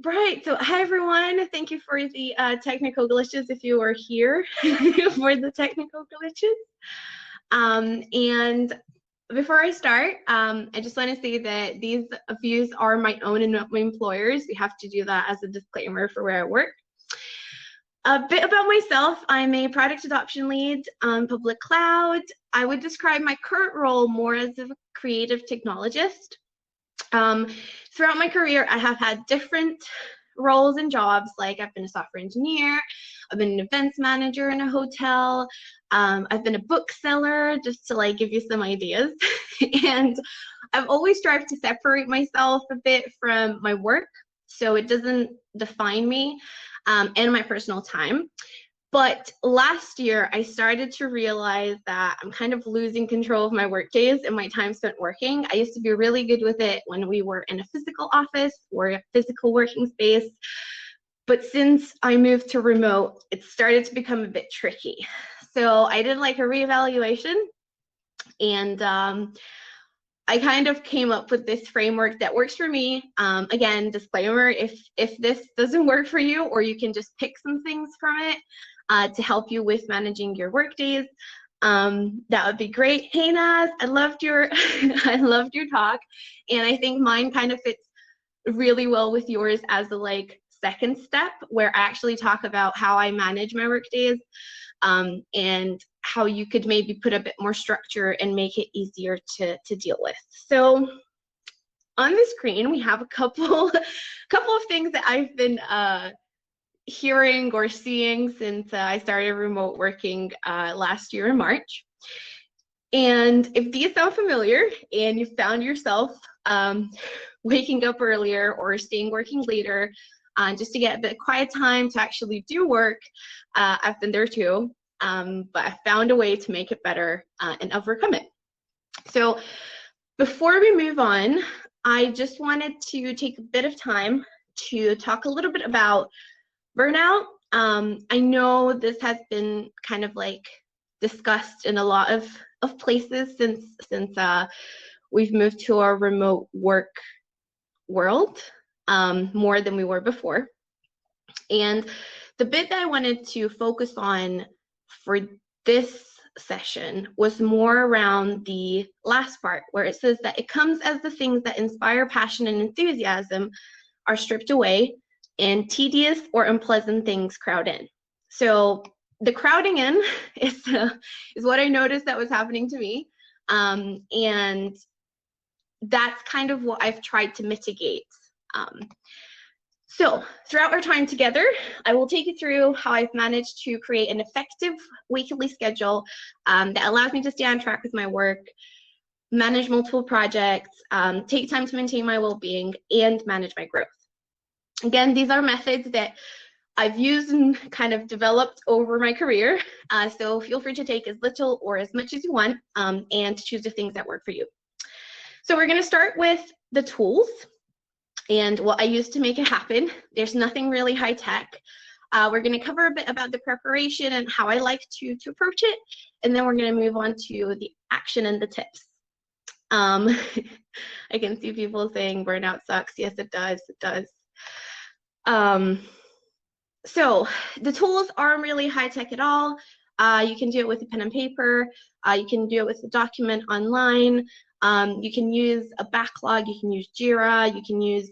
Right. So, hi everyone. Thank you for the technical glitches if you are here for the technical glitches. And before I start, I just want to say that these views are my own and not my employer's. We have to do that as a disclaimer for where I work. A bit about myself. I'm a product adoption lead on public cloud. I would describe my current role more as a creative technologist. Throughout my career, I have had different roles and jobs. Like I've been a software engineer, I've been an events manager in a hotel, I've been a bookseller, just to like give you some ideas. And I've always strived to separate myself a bit from my work so it doesn't define me and my personal time. But last year, I started to realize that I'm kind of losing control of my work days and my time spent working. I used to be really good with it when we were in a physical office or a physical working space. But since I moved to remote, it started to become a bit tricky. So I did like a reevaluation, and I kind of came up with this framework that works for me. Again, disclaimer, if this doesn't work for you, or you can just pick some things from it, to help you with managing your work days. That would be great. Hey Naz, I loved your I loved your talk, and I think mine kind of fits really well with yours as a like second step, where I actually talk about how I manage my work days, and how you could maybe put a bit more structure and make it easier to deal with. So on the screen we have a couple of things that I've been hearing or seeing since I started remote working last year in March. And if these sound familiar and you found yourself waking up earlier or staying working later just to get a bit of quiet time to actually do work, I've been there too, but I found a way to make it better and overcome it. So before we move on, I just wanted to take a bit of time to talk a little bit about burnout. I know this has been kind of like discussed in a lot of places since we've moved to our remote work world, more than we were before. And the bit that I wanted to focus on for this session was more around the last part, where it says that it comes as the things that inspire passion and enthusiasm are stripped away and tedious or unpleasant things crowd in. So the crowding in is what I noticed that was happening to me, and that's kind of what I've tried to mitigate. So throughout our time together, I will take you through how I've managed to create an effective weekly schedule that allows me to stay on track with my work, manage multiple projects, take time to maintain my well-being, and manage my growth. Again, these are methods that I've used and kind of developed over my career, so feel free to take as little or as much as you want, and choose the things that work for you. So we're going to start with the tools and what I use to make it happen. There's nothing really high tech. We're going to cover a bit about the preparation and how I like to approach it, and then we're going to move on to the action and the tips. I can see people saying burnout sucks. Yes, it does. It does. So the tools aren't really high tech at all. You can do it with a pen and paper. You can do it with a document online. You can use a backlog. You can use Jira. You can use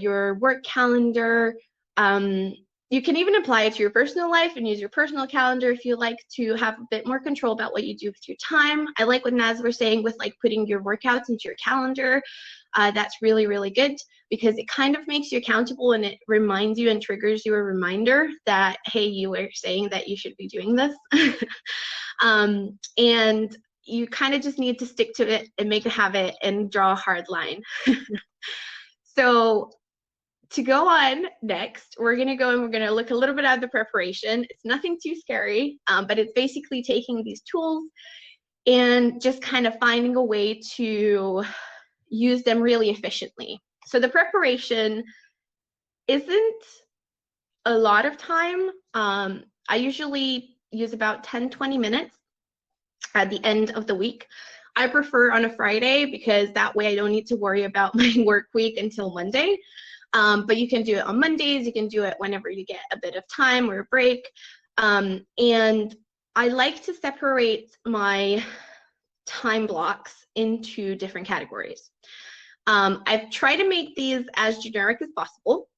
your work calendar. You can even apply it to your personal life and use your personal calendar if you like to have a bit more control about what you do with your time. I like what Naz was saying with like putting your workouts into your calendar. That's really, really good because it kind of makes you accountable and it reminds you and triggers you a reminder that, hey, you were saying that you should be doing this. And you kind of just need to stick to it and make a habit and draw a hard line. So to go on next, we're going to go and we're going to look a little bit at the preparation. It's nothing too scary, but it's basically taking these tools and just kind of finding a way to use them really efficiently. So the preparation isn't a lot of time. I usually use about 10-20 minutes at the end of the week. I prefer on a Friday because that way I don't need to worry about my work week until Monday. but you can do it on Mondays. You can do it whenever you get a bit of time or a break. And I like to separate my time blocks into different categories. I've tried to make these as generic as possible.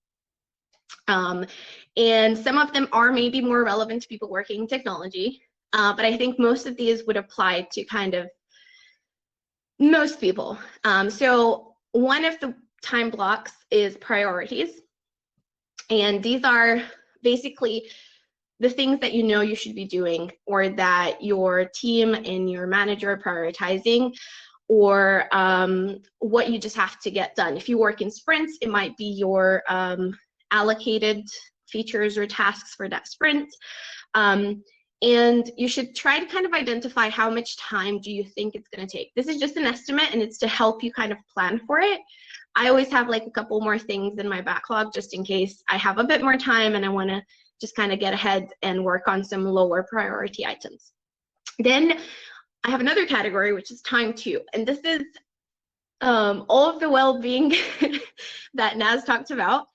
And some of them are maybe more relevant to people working in technology, but I think most of these would apply to kind of most people. So one of the time blocks is priorities. And these are basically the things that you know you should be doing, or that your team and your manager are prioritizing, or what you just have to get done. If you work in sprints, it might be your allocated features or tasks for that sprint. And you should try to kind of identify how much time do you think it's going to take. This is just an estimate, and it's to help you kind of plan for it. I always have like a couple more things in my backlog just in case I have a bit more time and I want to just kind of get ahead and work on some lower priority items. Then I have another category, which is time too. And this is all of the well-being that Naz talked about.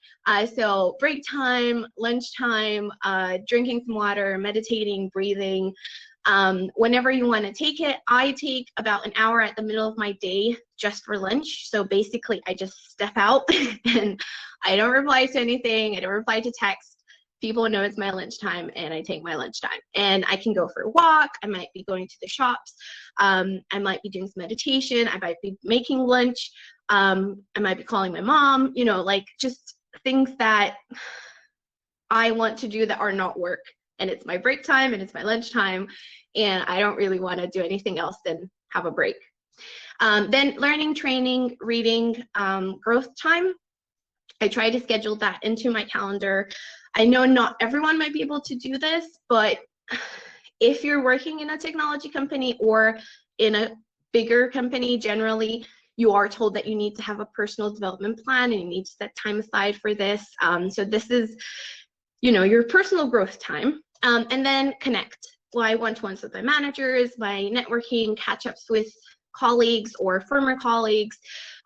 So break time, lunch time, drinking some water, meditating, breathing, whenever you want to take it. I take about an hour at the middle of my day just for lunch. So basically I just step out and I don't reply to anything. I don't reply to text. People know it's my lunchtime, and I take my lunchtime. And I can go for a walk. I might be going to the shops. I might be doing some meditation. I might be making lunch. I might be calling my mom, you know, like just things that I want to do that are not work. And it's my break time and it's my lunchtime, and I don't really want to do anything else than have a break. Then learning, training, reading, growth time. I try to schedule that into my calendar. I know not everyone might be able to do this, but if you're working in a technology company or in a bigger company, generally, you are told that you need to have a personal development plan and you need to set time aside for this. So this is, you know, your personal growth time. And then connect. Well, one-to-ones with my managers, my networking, catch-ups with colleagues or former colleagues.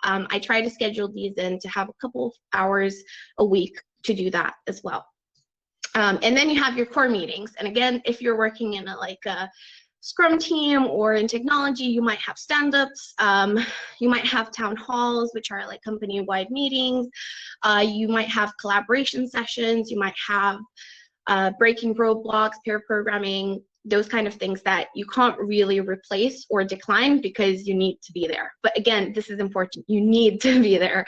I try to schedule these in to have a couple of hours a week to do that as well. And then you have your core meetings. And again, if you're working in a Scrum team or in technology, you might have stand-ups. You might have town halls, which are like company-wide meetings. You might have collaboration sessions. You might have breaking roadblocks, pair programming, those kind of things that you can't really replace or decline because you need to be there. But again, this is important. You need to be there.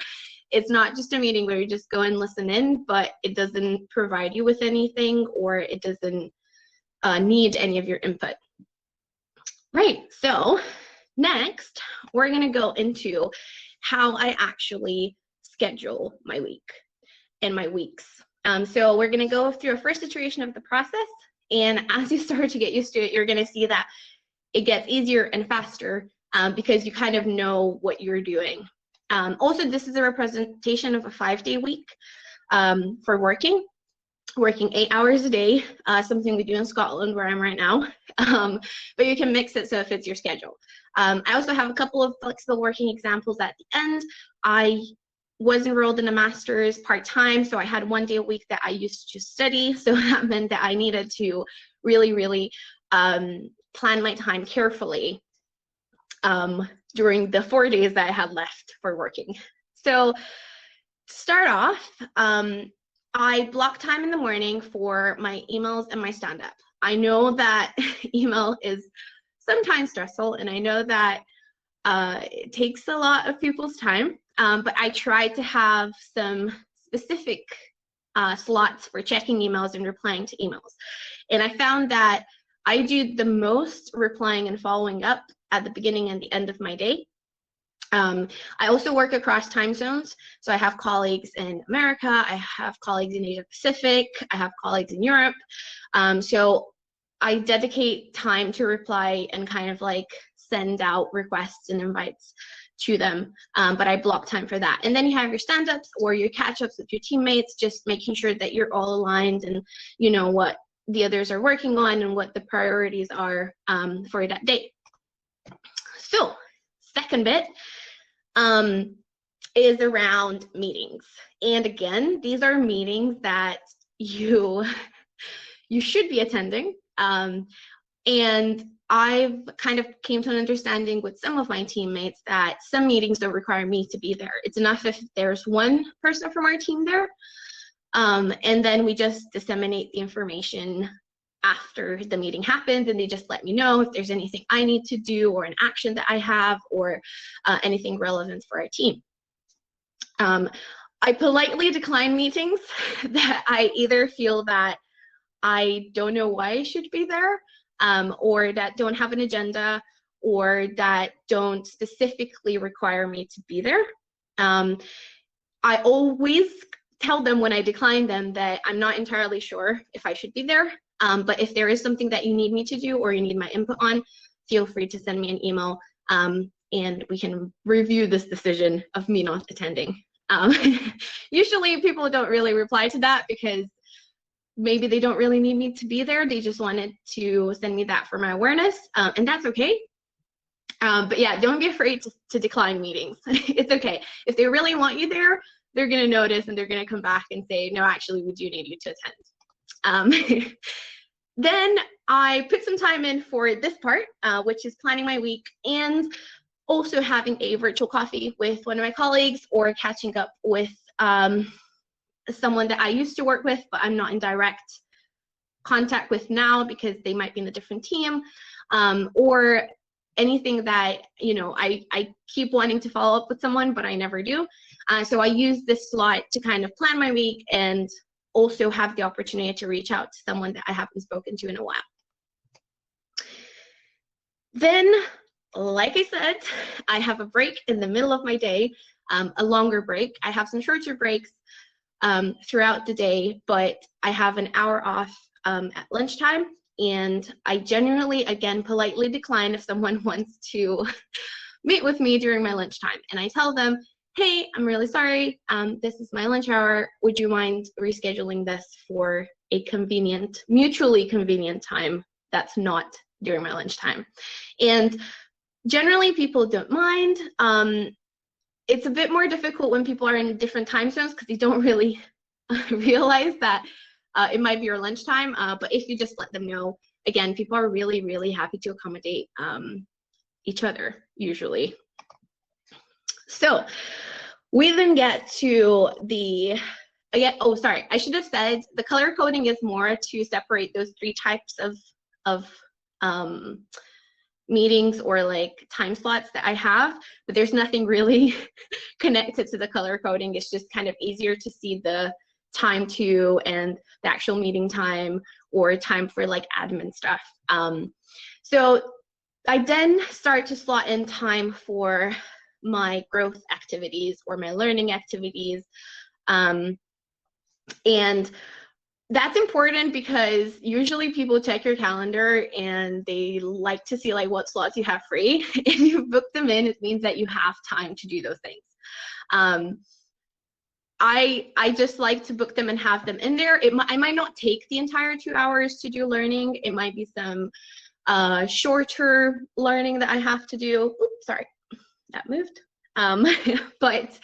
It's not just a meeting where you just go and listen in, but it doesn't provide you with anything, or it doesn't need any of your input. Right, so next, we're gonna go into how I actually schedule my week and my weeks. So we're gonna go through a first iteration of the process, and as you start to get used to it, you're gonna see that it gets easier and faster because you kind of know what you're doing. Also, this is a representation of a 5-day week for working 8 hours a day, something we do in Scotland where I'm right now, but you can mix it so it fits your schedule. I also have a couple of flexible working examples at the end. I was enrolled in a master's part-time, so I had 1 day a week that I used to study, so that meant that I needed to really plan my time carefully during the 4 days that I had left for working. So to start off, I block time in the morning for my emails and my stand-up. I know that email is sometimes stressful, and I know that it takes a lot of people's time, but I try to have some specific slots for checking emails and replying to emails. And I found that I do the most replying and following up at the beginning and the end of my day. I also work across time zones. So I have colleagues in America, I have colleagues in Asia Pacific, I have colleagues in Europe. So I dedicate time to reply and kind of like send out requests and invites to them, but I block time for that. And then you have your stand-ups or your catch-ups with your teammates, just making sure that you're all aligned and you know what the others are working on and what the priorities are for that day. So second bit is around meetings. And again, these are meetings that you should be attending. And I've kind of came to an understanding with some of my teammates that some meetings don't require me to be there. It's enough if there's one person from our team there, and then we just disseminate the information after the meeting happens, and they just let me know if there's anything I need to do or an action that I have or anything relevant for our team. I politely decline meetings that I either feel that I don't know why I should be there, or that don't have an agenda, or that don't specifically require me to be there. I always tell them when I decline them that I'm not entirely sure if I should be there, but if there is something that you need me to do or you need my input on, feel free to send me an email, and we can review this decision of me not attending. Usually people don't really reply to that because maybe they don't really need me to be there. They just wanted to send me that for my awareness, and that's okay. But yeah, don't be afraid to decline meetings. It's okay. If they really want you there, they're going to notice and they're going to come back and say, no, actually, we do need you to attend. Then I put some time in for this part, which is planning my week and also having a virtual coffee with one of my colleagues or catching up with someone that I used to work with, but I'm not in direct contact with now because they might be in a different team, or anything that, you know, I keep wanting to follow up with someone, but I never do. So I use this slot to kind of plan my week and also have the opportunity to reach out to someone that I haven't spoken to in a while. Then, like I said, I have a break in the middle of my day, a longer break. I have some shorter breaks throughout the day, but I have an hour off at lunchtime, and I generally, again, politely decline if someone wants to meet with me during my lunchtime. And I tell them, hey, I'm really sorry, this is my lunch hour. Would you mind rescheduling this for a convenient, mutually convenient time that's not during my lunchtime? And generally people don't mind. It's a bit more difficult when people are in different time zones because they don't really realize that it might be your lunchtime. But if you just let them know, again, people are really, really happy to accommodate each other usually. So we then get to the, oh, sorry, I should have said the color coding is more to separate those three types of meetings or like time slots that I have, but there's nothing really connected to the color coding. It's just kind of easier to see the time to and the actual meeting time or time for like admin stuff. So I then start to slot in time for my growth activities or my learning activities. And that's important because usually people check your calendar and they like to see like what slots you have free. If you book them in, it means that you have time to do those things. I just like to book them and have them in there. I might not take the entire 2 hours to do learning. It might be some shorter learning that I have to do. Oops, sorry, that moved. But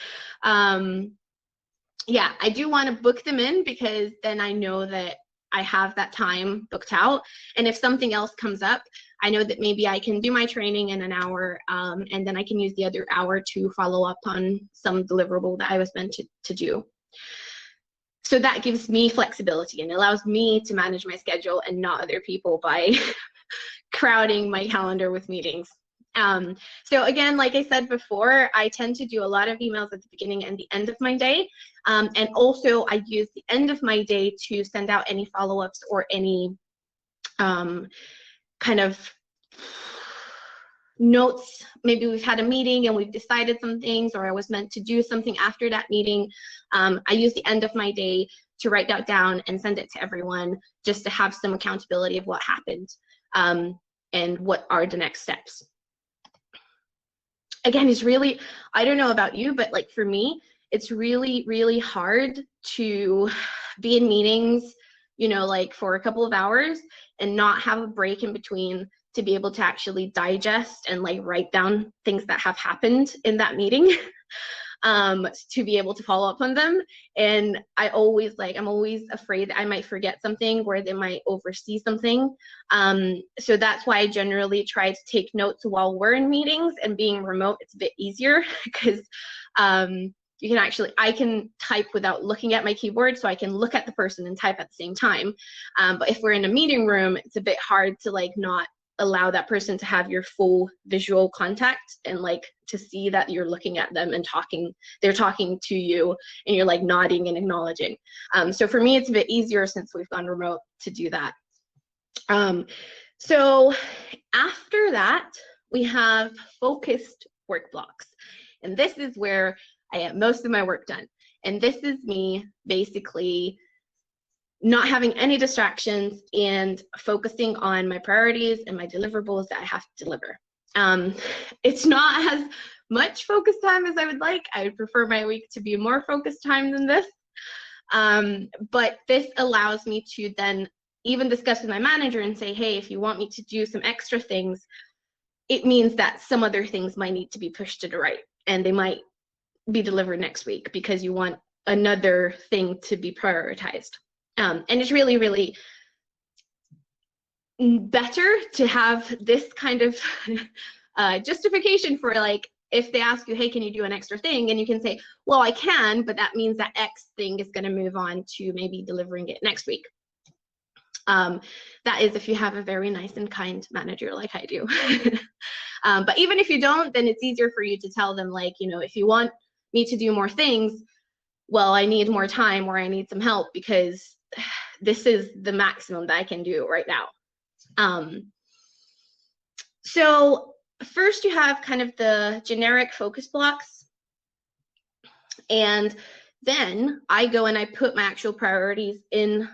yeah, I do want to book them in because then I know that I have that time booked out. And if something else comes up, I know that maybe I can do my training in an hour, and then I can use the other hour to follow up on some deliverable that I was meant to do. So that gives me flexibility and allows me to manage my schedule and not other people by crowding my calendar with meetings. So again, like I said before, I tend to do a lot of emails at the beginning and the end of my day. And also I use the end of my day to send out any follow-ups or any kind of notes. Maybe we've had a meeting and we've decided some things, or I was meant to do something after that meeting. I use the end of my day to write that down and send it to everyone just to have some accountability of what happened and what are the next steps. Again, it's really, I don't know about you, but like for me, it's really, really hard to be in meetings, you know, like for a couple of hours and not have a break in between to be able to actually digest and like write down things that have happened in that meeting. to be able to follow up on them. And I'm always afraid that I might forget something or they might oversee something. So that's why I generally try to take notes while we're in meetings, and being remote, it's a bit easier because I can type without looking at my keyboard, so I can look at the person and type at the same time. But if we're in a meeting room, it's a bit hard to like not allow that person to have your full visual contact and like to see that you're looking at them and they're talking to you and you're like nodding and acknowledging. So for me, it's a bit easier since we've gone remote to do that. So after that, we have focused work blocks. And this is where I get most of my work done. And this is me basically not having any distractions and focusing on my priorities and my deliverables that I have to deliver. It's not as much focus time as I would like. I would prefer my week to be more focused time than this. But this allows me to then even discuss with my manager and say, hey, if you want me to do some extra things, it means that some other things might need to be pushed to the right, and they might be delivered next week because you want another thing to be prioritized. And it's really, really better to have this kind of justification for, like, if they ask you, hey, can you do an extra thing? And you can say, well, I can, but that means that X thing is going to move on to maybe delivering it next week. That is if you have a very nice and kind manager like I do. But even if you don't, then it's easier for you to tell them, like, you know, if you want me to do more things, well, I need more time or I need some help because this is the maximum that I can do right now. So first you have kind of the generic focus blocks, and then I go and I put my actual priorities in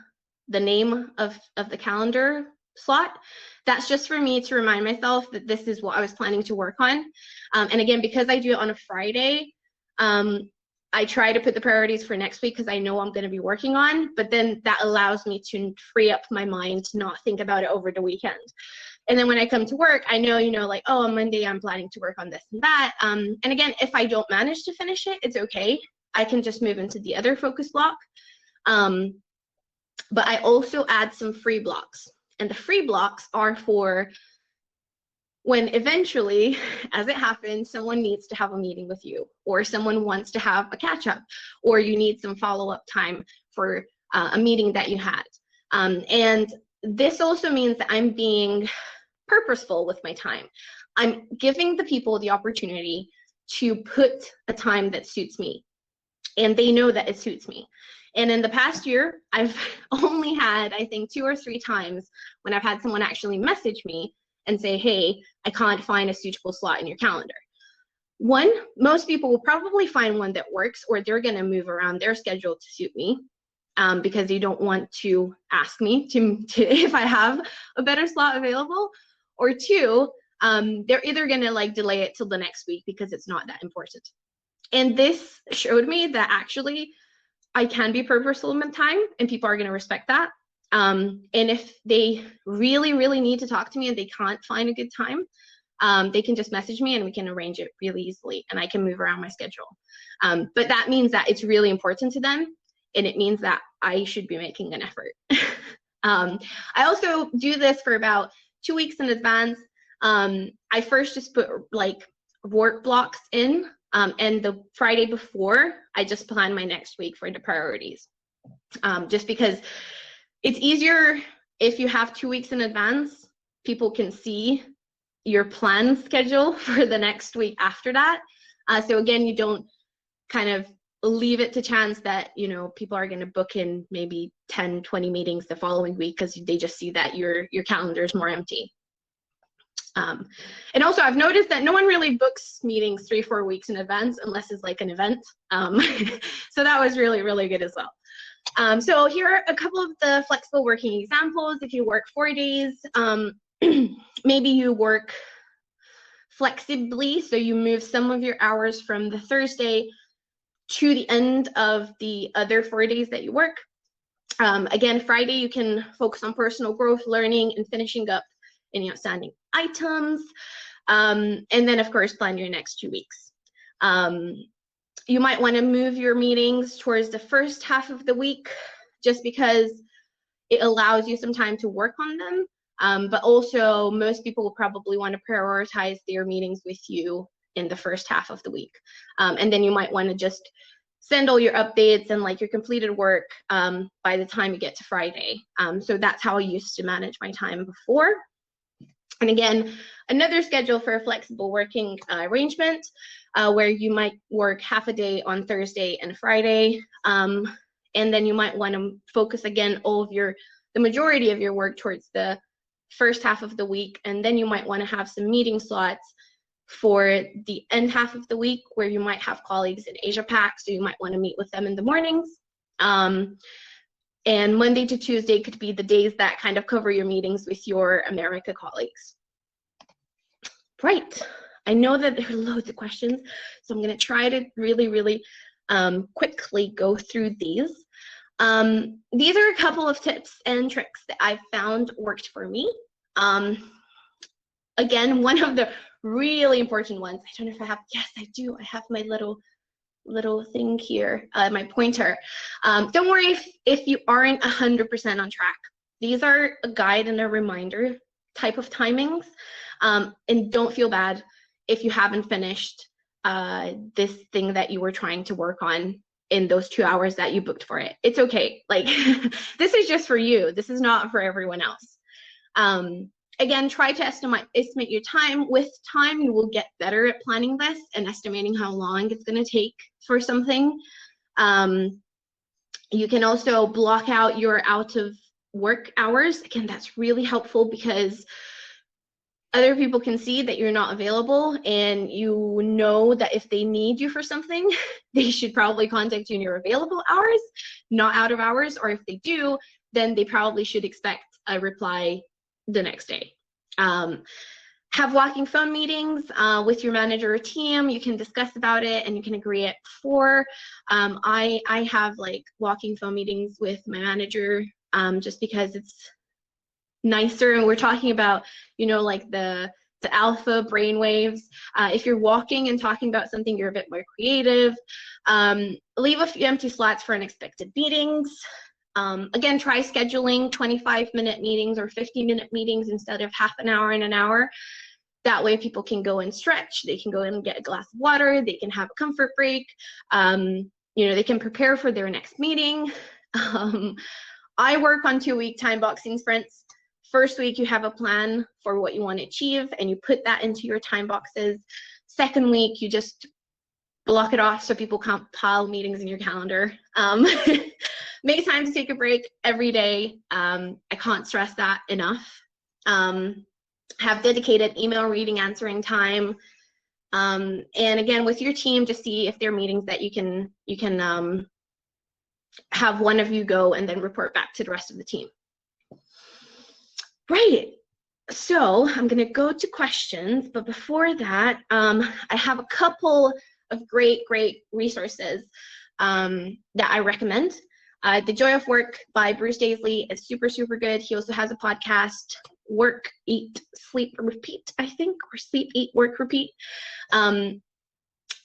the name of the calendar slot. That's just for me to remind myself that this is what I was planning to work on. And again, because I do it on a Friday, I try to put the priorities for next week because I know I'm going to be working on, but then that allows me to free up my mind to not think about it over the weekend. And then when I come to work, I know, you know, like, oh, on Monday I'm planning to work on this and that. And again, if I don't manage to finish it, it's okay. I can just move into the other focus block. But I also add some free blocks. And the free blocks are for when eventually, as it happens, someone needs to have a meeting with you, or someone wants to have a catch-up, or you need some follow-up time for a meeting that you had. And this also means that I'm being purposeful with my time. I'm giving the people the opportunity to put a time that suits me, and they know that it suits me. And in the past year, I've only had, I think, 2 or 3 times when I've had someone actually message me and say, hey, I can't find a suitable slot in your calendar. One, most people will probably find one that works, or they're going to move around their schedule to suit me because they don't want to ask me to if I have a better slot available. Or 2, they're either going to like delay it till the next week because it's not that important. And this showed me that actually I can be purposeful in my time, and people are going to respect that. And if they really, really need to talk to me and they can't find a good time, they can just message me and we can arrange it really easily, and I can move around my schedule. But that means that it's really important to them, and it means that I should be making an effort. I also do this for about 2 weeks in advance. I first just put like work blocks in, and the Friday before, I just plan my next week for the priorities. Just because it's easier if you have 2 weeks in advance, people can see your planned schedule for the next week after that. So again, you don't kind of leave it to chance that, you know, people are going to book in maybe 10, 20 meetings the following week because they just see that your calendar is more empty. And also I've noticed that no one really books meetings 3 or 4 weeks in advance unless it's like an event. So that was really, really good as well. So here are a couple of the flexible working examples. If you work 4 days, maybe you work flexibly, so you move some of your hours from the Thursday to the end of the other 4 days that you work. Again, Friday you can focus on personal growth, learning, and finishing up any outstanding items. And then of course plan your next 2 weeks. You might want to move your meetings towards the first half of the week, just because it allows you some time to work on them. But also, most people will probably want to prioritize their meetings with you in the first half of the week. And then you might want to just send all your updates and like your completed work by the time you get to Friday. So that's how I used to manage my time before. And again, another schedule for a flexible working arrangement where you might work half a day on Thursday and Friday. And then you might want to focus again the majority of your work towards the first half of the week. And then you might want to have some meeting slots for the end half of the week where you might have colleagues in Asia Pac, so you might want to meet with them in the mornings. And Monday to Tuesday could be the days that kind of cover your meetings with your America colleagues. Right, I know that there are loads of questions, so I'm going to try to really quickly go through these. These are a couple of tips and tricks that I've found worked for me. Again, one of the really important ones, I don't know if I have, yes, I do. I have my little thing here, my pointer. Don't worry if you aren't 100% on track. These are a guide and a reminder type of timings. And don't feel bad if you haven't finished this thing that you were trying to work on in those 2 hours that you booked for it. It's okay. Like, this is just for you. This is not for everyone else. Again, try to estimate your time. With time, you will get better at planning this and estimating how long it's going to take for something. You can also block out your out of work hours. Again, that's really helpful because other people can see that you're not available, and you know that if they need you for something, they should probably contact you in your available hours, not out of hours, or if they do, then they probably should expect a reply the next day. Have walking phone meetings with your manager or team. You can discuss about it and you can agree it before. I have like walking phone meetings with my manager just because it's nicer, and we're talking about, you know, like the alpha brain waves. If you're walking and talking about something, you're a bit more creative. Leave a few empty slots for unexpected meetings. Again, try scheduling 25-minute meetings or 50-minute meetings instead of half an hour and an hour. That way people can go and stretch, they can go in and get a glass of water, they can have a comfort break, you know, they can prepare for their next meeting. I work on 2-week time boxing sprints. First week, you have a plan for what you want to achieve, and you put that into your time boxes. Second week, you just block it off so people can't pile meetings in your calendar. Make time to take a break every day. I can't stress that enough. Have dedicated email reading, answering time. And again, with your team, just see if there are meetings that you can have one of you go and then report back to the rest of the team. Right, so I'm gonna go to questions, but before that, I have a couple of great resources that I recommend. The Joy of Work by Bruce Daisley is super good. He also has a podcast, Work, Eat, Sleep, Repeat, I think, or Sleep, Eat, Work, Repeat.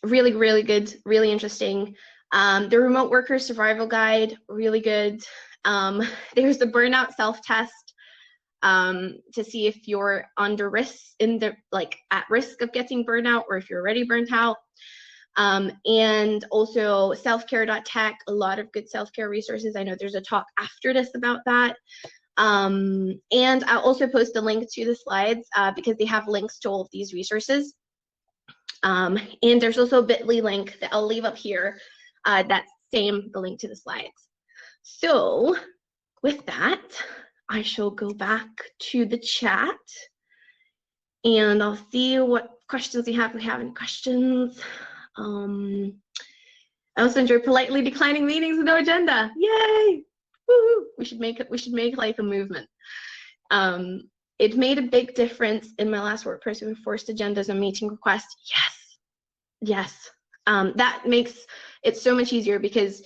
Really good, really interesting. The Remote Worker Survival Guide, really good. There's the Burnout Self-Test, to see if you're under risk, at risk of getting burnout, or if you're already burnt out. And also selfcare.tech, a lot of good self-care resources. I know there's a talk after this about that. And I'll also post a link to the slides because they have links to all of these resources. And there's also a bit.ly link that I'll leave up here that's the link to the slides. So with that, I shall go back to the chat and I'll see what questions we have. If we have any questions. I also enjoy politely declining meetings with no agenda. Yay! Woohoo! We should make like a movement. It made a big difference in my last workplace with forced agendas and meeting requests. Yes. That makes it so much easier because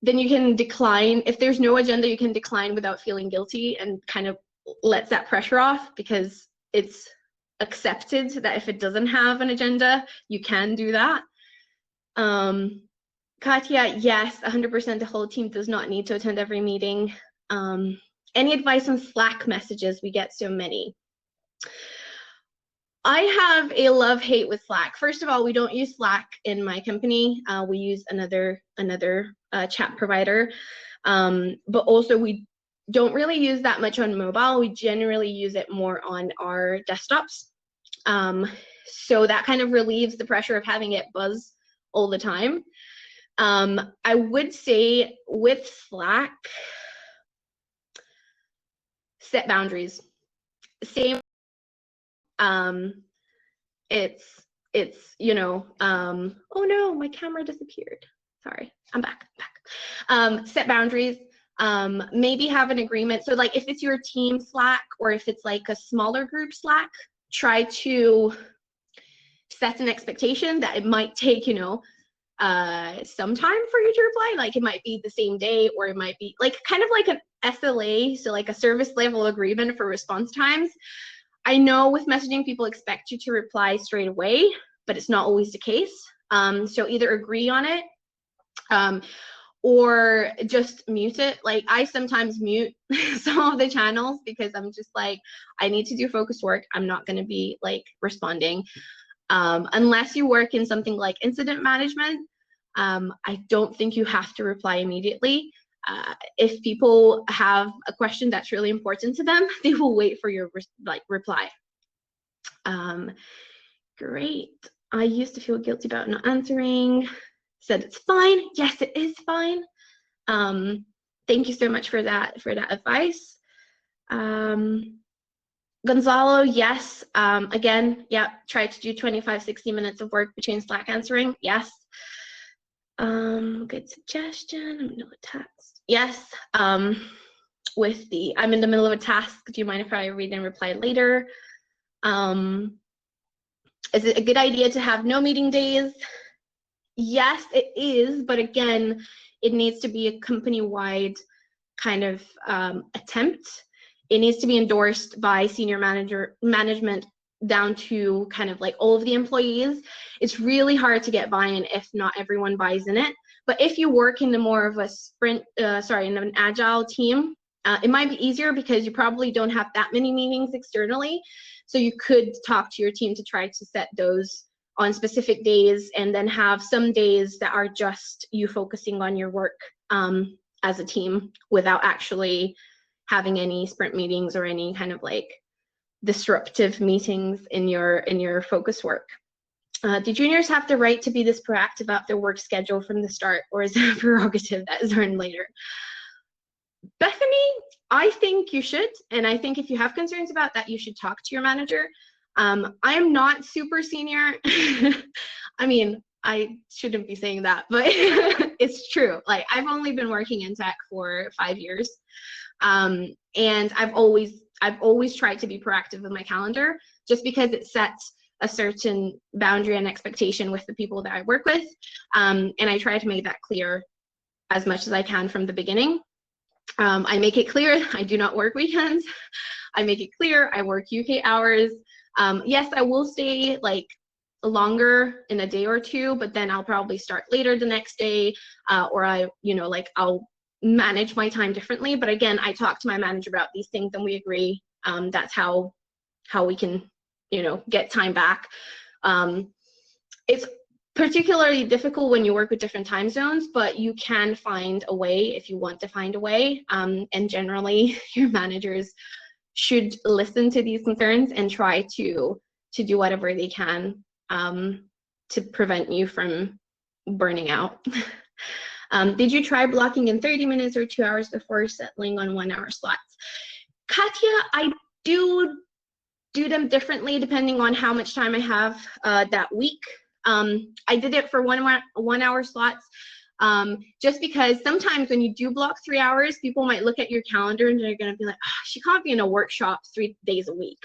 then you can decline. If there's no agenda, you can decline without feeling guilty, and kind of lets that pressure off because it's accepted that if it doesn't have an agenda, you can do that. Katya, yes, 100%. The whole team does not need to attend every meeting. Any advice on Slack messages? We get so many. I have a love-hate with Slack. First of all, we don't use Slack in my company. We use another chat provider. But also we don't really use that much on mobile. We generally use it more on our desktops. So that kind of relieves the pressure of having it buzz all the time. I would say with Slack, set boundaries. Same, it's you know, oh no, my camera disappeared. Sorry, I'm back. Set boundaries. Maybe have an agreement. So like if it's your team Slack or if it's like a smaller group Slack, try to set an expectation that it might take, you know, some time for you to reply. Like it might be the same day, or it might be like kind of like an SLA, so like a service level agreement for response times. I know with messaging, people expect you to reply straight away, but it's not always the case. So either agree on it, or just mute it. Like I sometimes mute some of the channels because I'm just like, I need to do focused work. I'm not going to be like responding. Unless you work in something like incident management, I don't think you have to reply immediately. If people have a question that's really important to them, they will wait for your reply. Great. I used to feel guilty about not answering. Said it's fine. Yes, it is fine. Thank you so much for that advice. Gonzalo, yes. Again, yeah, try to do 25-60 minutes of work between Slack answering. Yes. Good suggestion. I'm in a text. Yes. With the I'm in the middle of a task. Do you mind if I read and reply later? Is it a good idea to have no meeting days? Yes, it is, but again, it needs to be a company-wide kind of attempt. It needs to be endorsed by senior management down to kind of like all of the employees. It's really hard to get buy-in if not everyone buys in it. But if you work in the more of a sprint, in an agile team, it might be easier because you probably don't have that many meetings externally. So you could talk to your team to try to set those on specific days, and then have some days that are just you focusing on your work as a team without actually having any sprint meetings or any kind of like disruptive meetings in your focus work. Do juniors have the right to be this proactive about their work schedule from the start, or is it a prerogative that is earned later? Bethany, I think you should, and I think if you have concerns about that, you should talk to your manager. I am not super senior. I mean, I shouldn't be saying that, but it's true. Like I've only been working in tech for 5 years. And I've always tried to be proactive with my calendar, just because it sets a certain boundary and expectation with the people that I work with. And I try to make that clear as much as I can from the beginning. I make it clear I do not work weekends. I make it clear I work UK hours. Yes, I will stay like longer in a day or two, but then I'll probably start later the next day, or I'll manage my time differently. But again, I talk to my manager about these things and we agree. That's how we can, get time back. It's particularly difficult when you work with different time zones, but you can find a way if you want to find a way. And generally, your managers should listen to these concerns and try to do whatever they can to prevent you from burning out. Did you try blocking in 30 minutes or 2 hours before settling on 1 hour slots? Katya, I do them differently depending on how much time I have that week. I did it for 1 hour slots. Just because sometimes when you do block 3 hours, people might look at your calendar and they're going to be like, oh, she can't be in a workshop 3 days a week.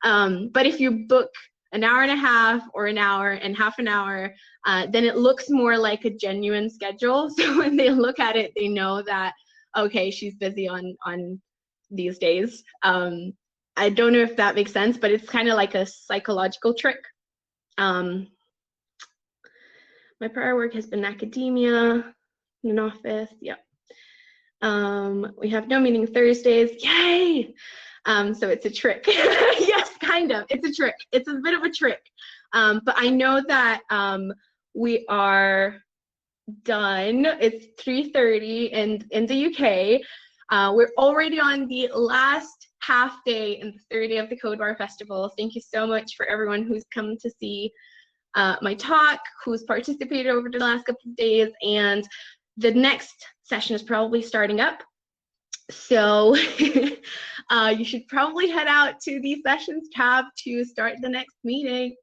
But if you book an hour and a half or an hour and half an hour, then it looks more like a genuine schedule. So when they look at it, they know that, okay, she's busy on these days. I don't know if that makes sense, but it's kind of like a psychological trick. My prior work has been academia, in an office. Yep. We have no meeting Thursdays. Yay! So it's a trick. Yes, kind of. It's a trick. It's a bit of a trick. But I know that we are done. It's 3:30 in the UK. We're already on the last half day and the third day of the Codebar Festival. Thank you so much for everyone who's come to see my talk, who's participated over the last couple of days, and the next session is probably starting up. So you should probably head out to the sessions tab to start the next meeting.